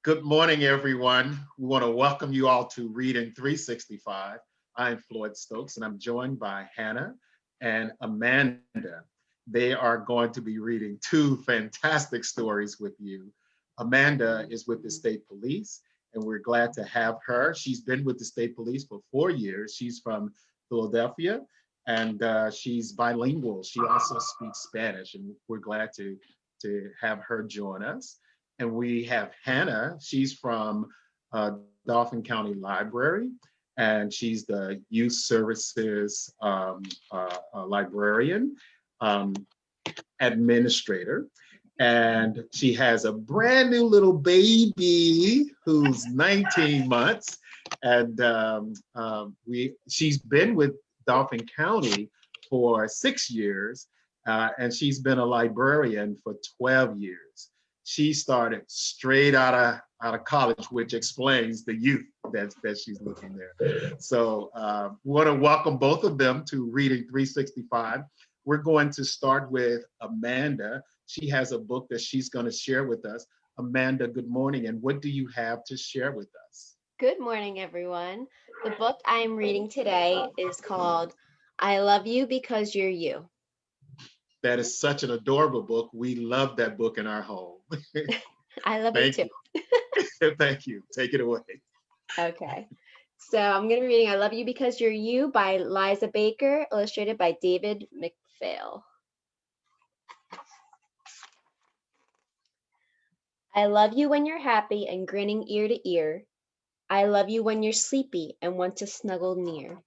Good morning, everyone. We want to welcome you all to Reading 365. I'm Floyd Stokes, and I'm joined by Hannah and Amanda. They are going to be reading two fantastic stories with you. Amanda is with the state police, and we're glad to have her. She's been with the state police for 4 years. She's from Philadelphia, and she's bilingual. She also speaks Spanish, and we're glad to have her join us. And we have Hannah. She's from Dauphin County Library, and she's the youth services librarian, um, administrator. And she has a brand new little baby who's 19 months. And she's been with Dauphin County for 6 years, and she's been a librarian for 12 years. She started straight out of college, which explains the youth that she's looking there. So we want to welcome both of them to Reading 365. We're going to start with Amanda. She has a book that she's going to share with us. Amanda, good morning, and what do you have to share with us? Good morning, everyone. The book I am reading today is called I Love You Because You're You. That is such an adorable book. We love that book in our home. I love it too. Thank you. Take it away. Okay. So I'm going to be reading I Love You Because You're You by Liza Baker, illustrated by David McPhail. I love you when you're happy and grinning ear to ear. I love you when you're sleepy and want to snuggle near.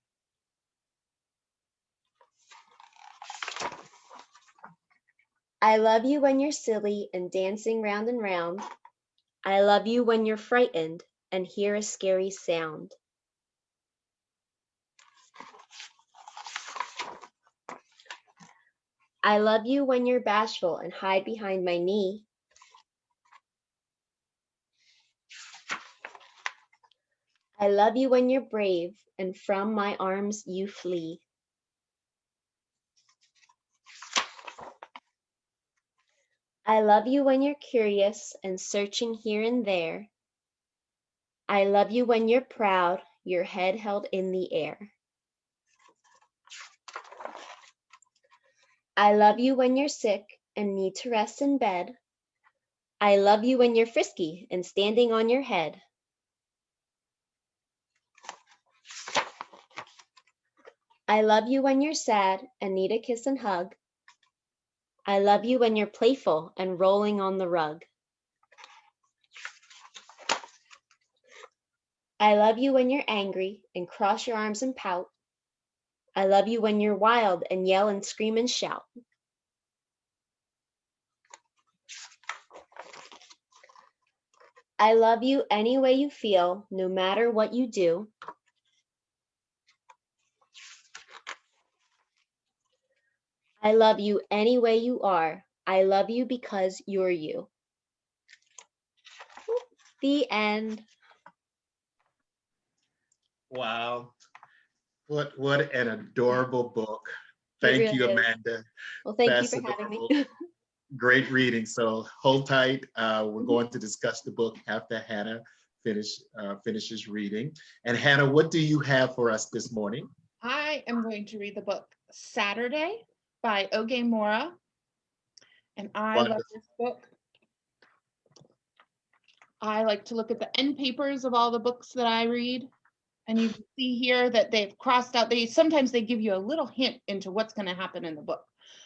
I love you when you're silly and dancing round and round. I love you when you're frightened and hear a scary sound. I love you when you're bashful and hide behind my knee. I love you when you're brave and from my arms you flee. I love you when you're curious and searching here and there. I love you when you're proud, your head held in the air. I love you when you're sick and need to rest in bed. I love you when you're frisky and standing on your head. I love you when you're sad and need a kiss and hug. I love you when you're playful and rolling on the rug. I love you when you're angry and cross your arms and pout. I love you when you're wild and yell and scream and shout. I love you any way you feel, no matter what you do. I love you any way you are. I love you because you're you. The end. Wow. What an adorable book. It Thank really you, is. Amanda. Well, thank you That's for having me. adorable. Great reading. So hold tight. We're going to discuss the book after Hannah finishes reading. And Hannah, what do you have for us this morning? I am going to read the book Saturday by Oge Mora. And I Wonderful. love this book. I like to look at the end papers of all the books that I read. And you can see here that they've crossed out, sometimes they give you a little hint into what's going to happen in the book.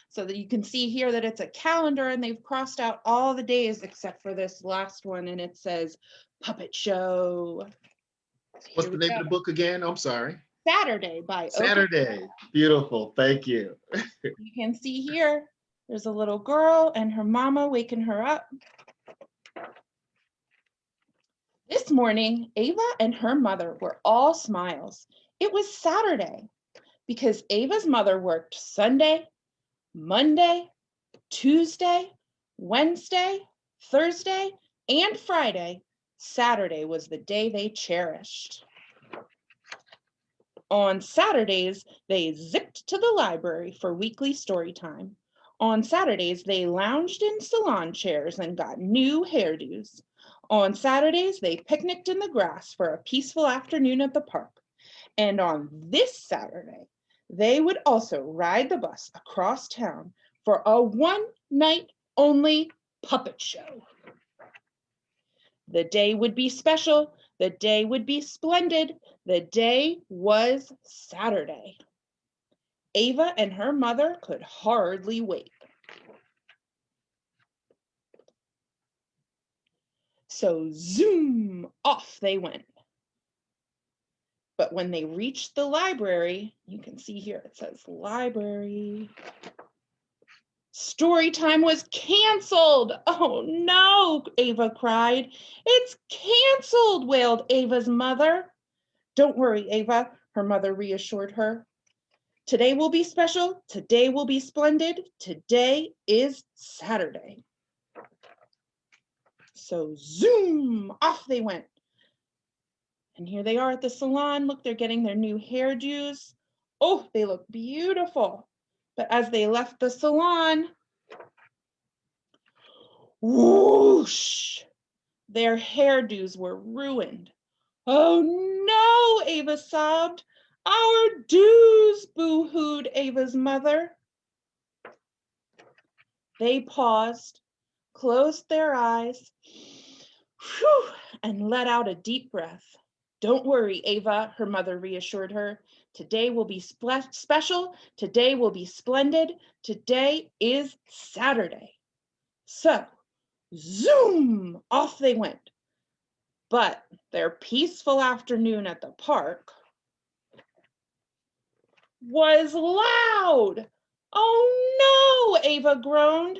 So that you can see here that it's a calendar and they've crossed out all the days except for this last one, and it says Puppet Show. What's the name of the book again? I'm sorry. Saturday by Saturday. Beautiful. Thank you. You can see here, there's a little girl and her mama waking her up. This morning, Ava and her mother were all smiles. It was Saturday because Ava's mother worked Sunday, Monday, Tuesday, Wednesday, Thursday, and Friday. Saturday was the day they cherished. On Saturdays, they zipped to the library for weekly story time. On Saturdays, they lounged in salon chairs and got new hairdos. On Saturdays, they picnicked in the grass for a peaceful afternoon at the park. And on this Saturday, they would also ride the bus across town for a one-night only puppet show. The day would be special. The day would be splendid. The day was Saturday. Ava and her mother could hardly wait. So zoom, off they went. But when they reached the library, you can see here it says library. Story time was canceled. Oh no, Ava cried. It's canceled, wailed Ava's mother. Don't worry, Ava, her mother reassured her. Today will be special. Today will be splendid. Today is Saturday. So zoom, off they went. And here they are at the salon. Look, they're getting their new hairdos. Oh, they look beautiful. But as they left the salon, whoosh, their hairdos were ruined. Oh no, Ava sobbed. Our do's, boo-hooed Ava's mother. They paused, closed their eyes, whew, and let out a deep breath. Don't worry, Ava, her mother reassured her. Today will be special. Today will be splendid. Today is Saturday. So, zoom, off they went. But their peaceful afternoon at the park was loud. Oh no, Ava groaned.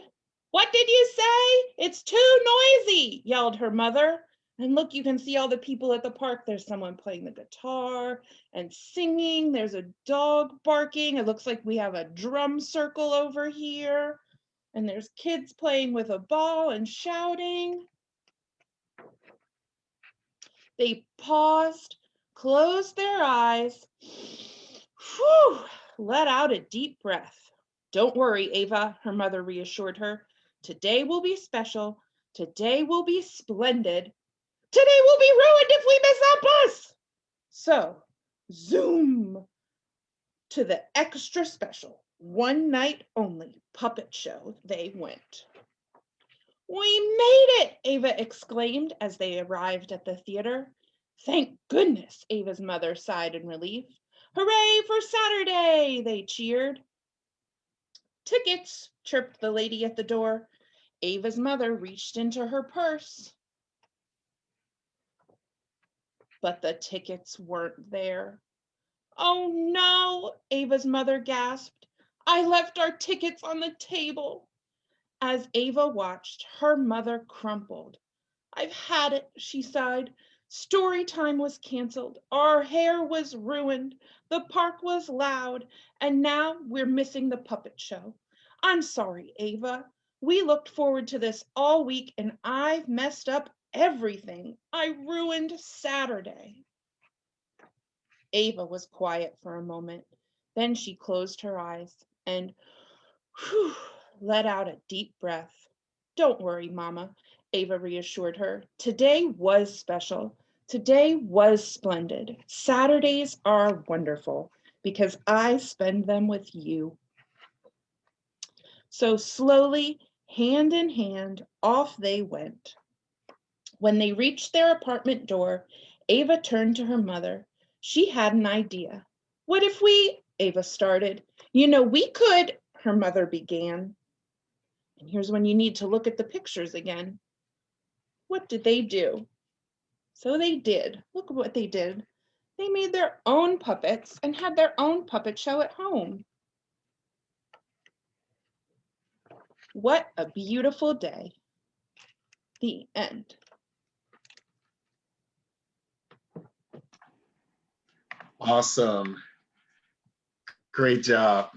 What did you say? It's too noisy, yelled her mother. And look, you can see all the people at the park. There's someone playing the guitar and singing. There's a dog barking. It looks like we have a drum circle over here. And there's kids playing with a ball and shouting. They paused, closed their eyes, whew, let out a deep breath. Don't worry, Ava, her mother reassured her. Today will be special. Today will be splendid. Today will be ruined if we miss our bus. So, zoom to the extra special, one night only puppet show they went. We made it, Ava exclaimed as they arrived at the theater. Thank goodness, Ava's mother sighed in relief. Hooray for Saturday, they cheered. Tickets, chirped the lady at the door. Ava's mother reached into her purse. But the tickets weren't there. Oh no, Ava's mother gasped. I left our tickets on the table. As Ava watched, her mother crumpled. I've had it, she sighed. Story time was canceled. Our hair was ruined. The park was loud. And now we're missing the puppet show. I'm sorry, Ava. We looked forward to this all week and I've messed up everything. I ruined Saturday. Ava was quiet for a moment. Then she closed her eyes and whew, let out a deep breath. Don't worry, Mama, Ava reassured her. Today was special. Today was splendid. Saturdays are wonderful because I spend them with you. So slowly, hand in hand, off they went. When they reached their apartment door, Ava turned to her mother. She had an idea. What if we, Ava started. You know, we could, her mother began. And here's when you need to look at the pictures again. What did they do? So they did. Look what they did. They made their own puppets and had their own puppet show at home. What a beautiful day. The end. Awesome. Great job.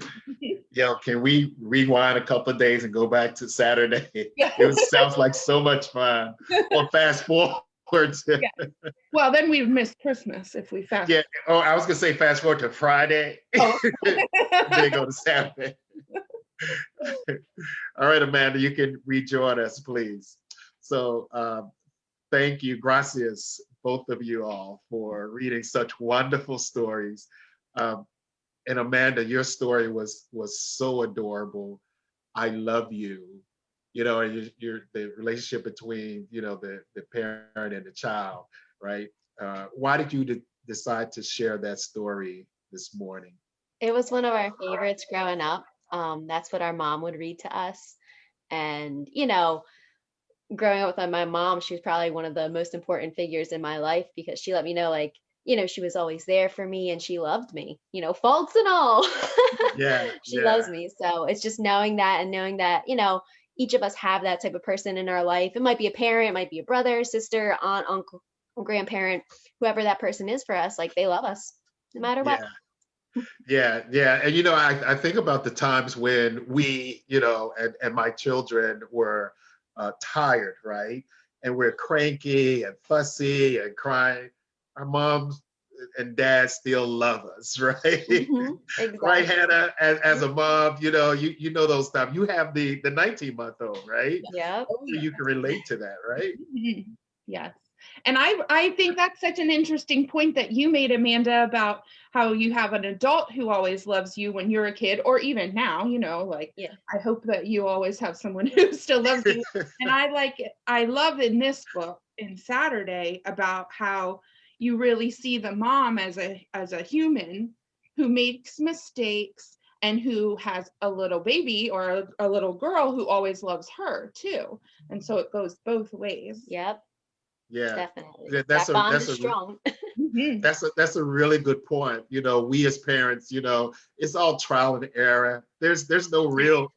Yo, can we rewind a couple of days and go back to Saturday? Yeah. Sounds like so much fun. Or fast forward to, Yeah. Well, then we'd miss Christmas if we fast. yeah. Oh, I was gonna say fast forward to Friday. Oh. Then go to Saturday. All right, Amanda, you can rejoin us, please. So Thank you. Gracias, both of you all, for reading such wonderful stories. Um, and Amanda, your story was so adorable. I love you. You know, you're the relationship between, you know, the parent and the child, right? Why did you decide to share that story this morning? It was one of our favorites growing up. That's what our mom would read to us. And, growing up with my mom, she was probably one of the most important figures in my life because she let me know, like, she was always there for me and she loved me, faults and all. Yeah, She yeah, loves me. So it's just knowing that and knowing that, each of us have that type of person in our life. It might be a parent, it might be a brother, sister, aunt, uncle, grandparent, whoever that person is for us, like they love us no matter what. yeah. Yeah, yeah. And I think about the times when we, and my children were tired, right? And we're cranky and fussy and crying. Our moms and dads still love us, right? Right, Exactly. Hannah, as a mom, you know those stuff. You have the 19-month-old, right? Yep. Oh, So yeah. you can relate to that, right? Mhm. Yes. And I think that's such an interesting point that you made, Amanda, about how you have an adult who always loves you when you're a kid, or even now, like Yeah. I hope that you always have someone who still loves you. And I love in this book in Saturday about how you really see the mom as a human who makes mistakes and who has a little baby or a little girl who always loves her too. And so it goes both ways. Yep. Yeah, Definitely. yeah, That bond is strong. Mhm. that's a really good point. We as parents, it's all trial and error. There's no real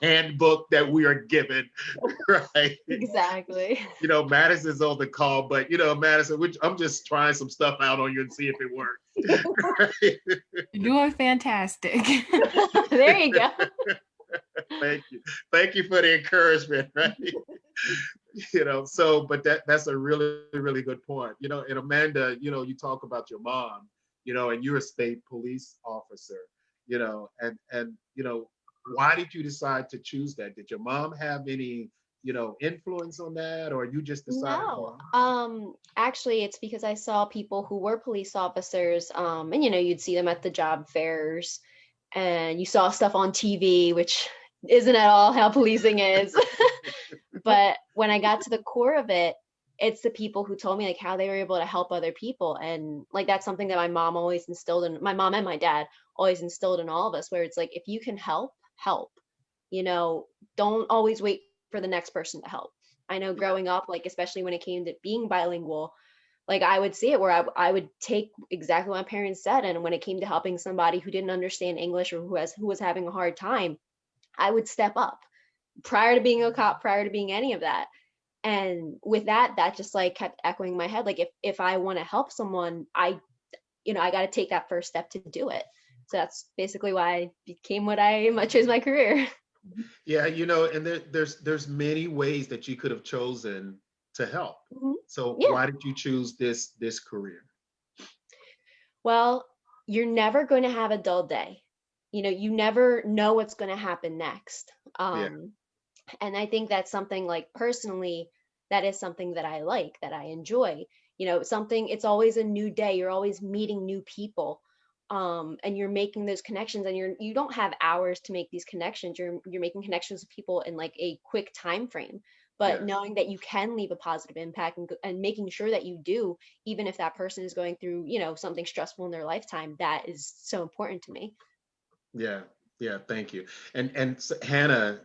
handbook that we are given, right? Exactly. Madison's on the call, but Madison, I'm just trying some stuff out on you and see if it works. Right? You're doing fantastic. There you go. Thank you. Thank you for the encouragement, right? But that's a really, really good point. And Amanda, you talk about your mom, and you're a state police officer, and why did you decide to choose that? Did your mom have any, influence on that, or you just decided, No. well, Actually it's because I saw people who were police officers, and you'd see them at the job fairs and you saw stuff on TV, which isn't at all how policing is. But when I got to the core of it, it's the people who told me like how they were able to help other people. And like that's something that my mom always instilled in my mom and my dad always instilled in all of us, where it's like if you can help, help. Don't always wait for the next person to help. I know yeah, growing up, like especially when it came to being bilingual, like I would see it where I would take exactly what my parents said. And when it came to helping somebody who didn't understand English or who was having a hard time, I would step up prior to being a cop, prior to being any of that. And with that just like kept echoing in my head. Like if I want to help someone, I got to take that first step to do it. So that's basically why I became what I chose my career. yeah, and there's many ways that you could have chosen to help. Mhm. So Yeah. why did you choose this career? Well, you're never going to have a dull day. You never know what's going to happen next. Yeah, And I think that's something like personally, that is something that I like, that I enjoy. It's always a new day. You're always meeting new people. And you're making those connections and you don't have hours to make these connections. You're making connections with people in like a quick time frame. But yes. knowing that you can leave a positive impact and making sure that you do, even if that person is going through, something stressful in their lifetime, that is so important to me. Yeah, yeah, thank you. And Hannah,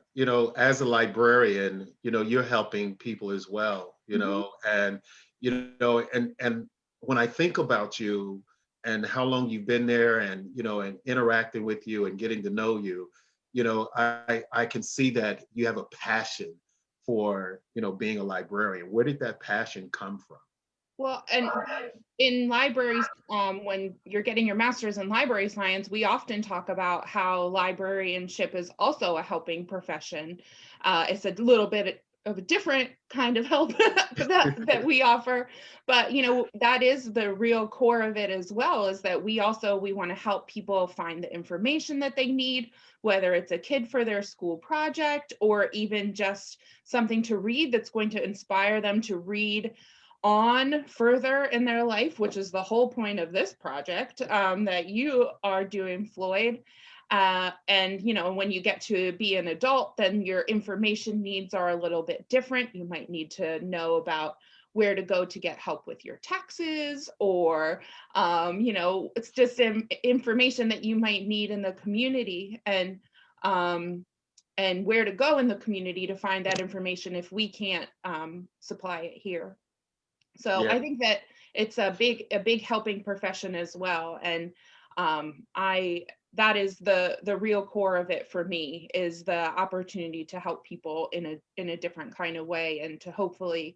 as a librarian, you're helping people as well, Mhm. and and when I think about you and how long you've been there and and interacting with you and getting to know you, I can see that you have a passion for, being a librarian. Where did that passion come from? Well, and in libraries, when you're getting your master's in library science, we often talk about how librarianship is also a helping profession. It's a little bit a different kind of help that we offer. But, you know, that is the real core of it as well, is that we want to help people find the information that they need, whether it's a kid for their school project or even just something to read that's going to inspire them to read on further in their life, which is the whole point of this project that you are doing, Floyd. And, you know, when you get to be an adult, then your information needs are a little bit different. You might need to know about where to go to get help with your taxes, or, you know, it's just information that you might need in the community, and where to go in the community to find that information if we can't supply it here. So Yeah. I think that it's a big helping profession as well. And that is the real core of it for me, is the opportunity to help people in a different kind of way, and to hopefully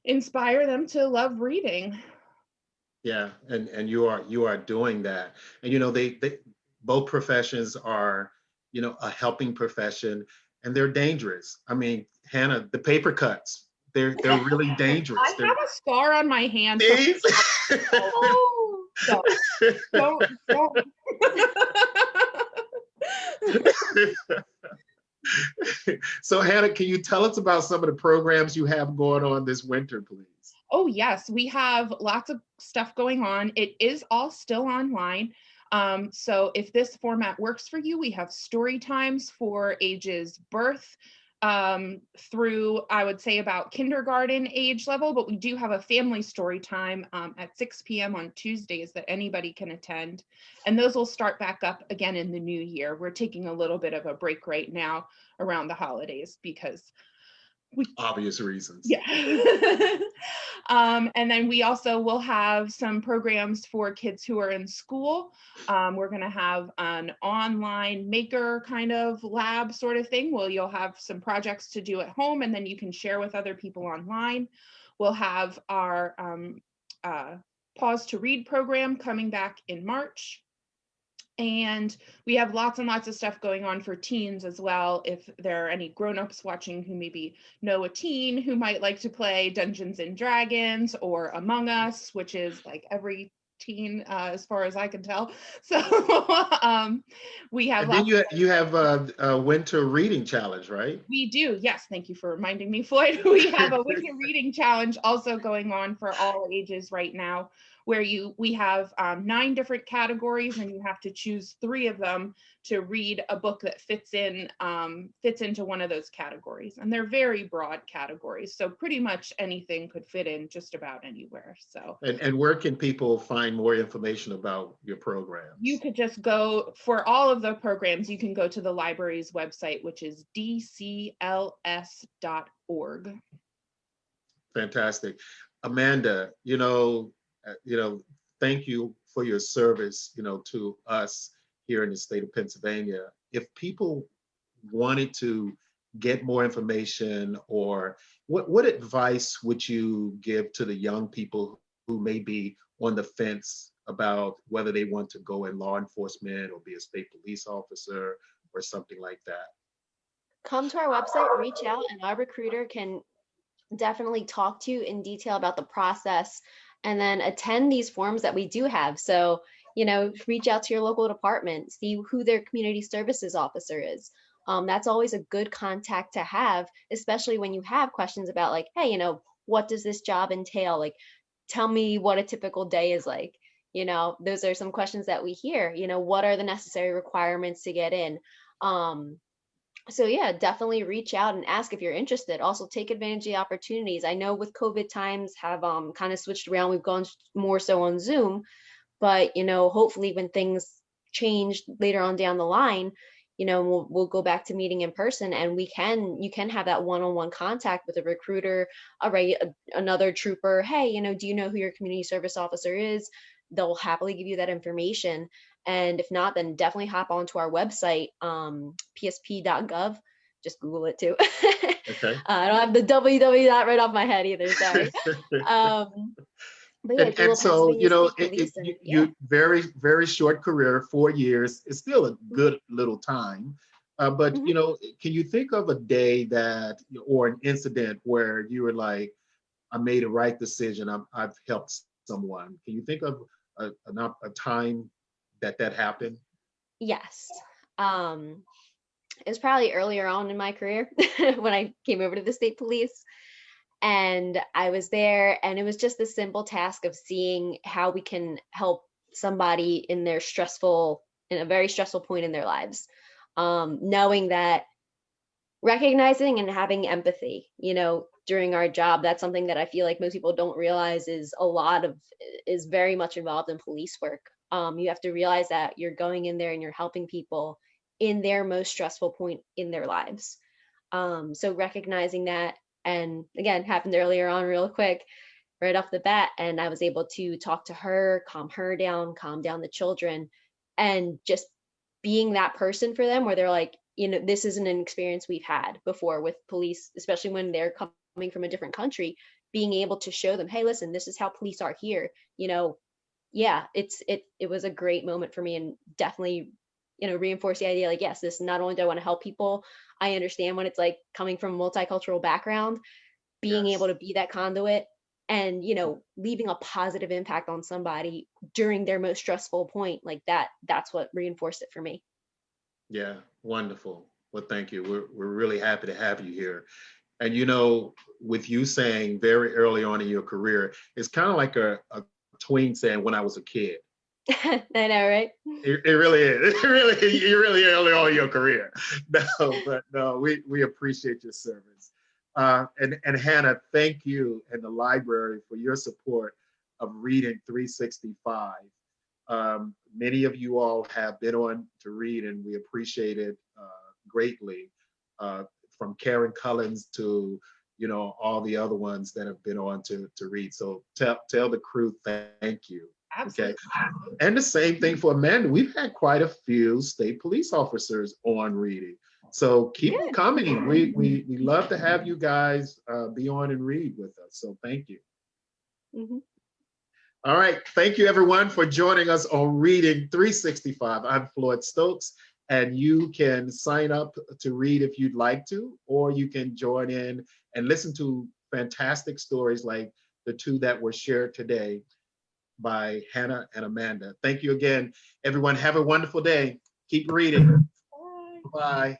inspire them to love reading. Yeah, and you are doing that. And you know, they both professions are, you know, a helping profession, and they're dangerous. I mean, Hannah, the paper cuts, they're really dangerous. I have a scar on my hand. These- Oh, Don't. So Hannah, can you tell us about some of the programs you have going on this winter, please? Oh, yes, we have lots of stuff going on. It is all still online. So if this format works for you, we have story times for ages birth through, I would say, about kindergarten age level, but we do have a family story time at 6 p.m. on Tuesdays that anybody can attend. And those will start back up again in the new year. We're taking a little bit of a break right now around the holidays because Obvious reasons. yeah. And then we also will have some programs for kids who are in school. We're going to have an online maker kind of lab sort of thing where you'll have some projects to do at home, and then you can share with other people online. We'll have our Pause to Read program coming back in March. And we have lots and lots of stuff going on for teens as well. If there are any grown-ups watching who maybe know a teen who might like to play Dungeons and Dragons or Among Us, which is like every teen as far as I can tell. So we have And then lots. you have a winter reading challenge, right? We do, yes. Thank you for reminding me, Floyd. We have a winter reading challenge also going on for all ages right now, where we have 9 different categories, and you have to choose 3 of them to read a book that fits into one of those categories. And they're very broad categories, so pretty much anything could fit in just about anywhere. So, and where can people find more information about your programs? you could just go, for all of the programs, you can go to the library's website, which is dcls.org. Fantastic. Amanda, thank you for your service, to us here in the state of Pennsylvania. If people wanted to get more information, or what advice would you give to the young people who may be on the fence about whether they want to go in law enforcement or be a state police officer or something like that? come to our website, reach out, and our recruiter can definitely talk to you in detail about the process, and then attend these forums that we do have. So, reach out to your local department, see who their community services officer is. That's always a good contact to have, especially when you have questions about like, hey, what does this job entail? Like, tell me what a typical day is like. Those are some questions that we hear. What are the necessary requirements to get in? So yeah, definitely reach out and ask if you're interested. Also take advantage of the opportunities. I know with COVID times have kind of switched around. We've gone more so on Zoom, but hopefully when things change later on down the line, we'll go back to meeting in person, and you can have that one-on-one contact with a recruiter, another trooper. Hey, do you know who your community service officer is? They'll happily give you that information. And if not, then definitely hop onto our website, psp.gov. Just Google it too. Okay. I don't have the www right off my head either. Sorry. But yeah, and so, yeah. you very, very short career, 4 years. It's still a good little time. But Mhm. you know, can you think of a day that or an incident where you were like, I made a right decision. I've helped someone. Can you think of a time that that happened? Yes. Um, it was probably earlier on in my career when I came over to the state police. And I was there, and it was just the simple task of seeing how we can help somebody in their in a very stressful point in their lives. Knowing that, recognizing and having empathy, during our job, that's something that I feel like most people don't realize is very much involved in police work. You have to realize that you're going in there and you're helping people in their most stressful point in their lives. So recognizing that, and again, happened earlier on, real quick, right off the bat, and I was able to talk to her, calm her down, calm down the children, and just being that person for them where they're like, this isn't an experience we've had before with police, especially when they're coming from a different country, being able to show them, hey, listen, this is how police are here. Yeah, it was a great moment for me, and definitely, reinforce the idea, like, yes, this, not only do I want to help people, I understand what it's like coming from a multicultural background, being able Yes. to be that conduit, and leaving a positive impact on somebody during their most stressful point, like that's what reinforced it for me. Yeah. Wonderful. Well, thank you. We're really happy to have you here. And you know, with you saying very early on in your career, it's kind of like a tween saying when I was a kid. I know, right? It really is. It really, you're really early on in your career. No, but no, we appreciate your service. And Hannah, thank you and the library for your support of Reading 365. Many of you all have been on to read, and we appreciate it greatly. Uh, from Karen Cullins to all the other ones that have been on to read. So tell the crew thank you. Okay. Absolutely. And the same thing for Amanda. We've had quite a few state police officers on reading. So keep them Good. coming. We love to have you guys be on and read with us. So thank you. Hmm. All right. Thank you, everyone, for joining us on Reading 365. I'm Floyd Stokes, and you can sign up to read if you'd like to, or you can join in and listen to fantastic stories like the two that were shared today by Hannah and Amanda. Thank you again, everyone. Have a wonderful day. Keep reading. Bye. Bye.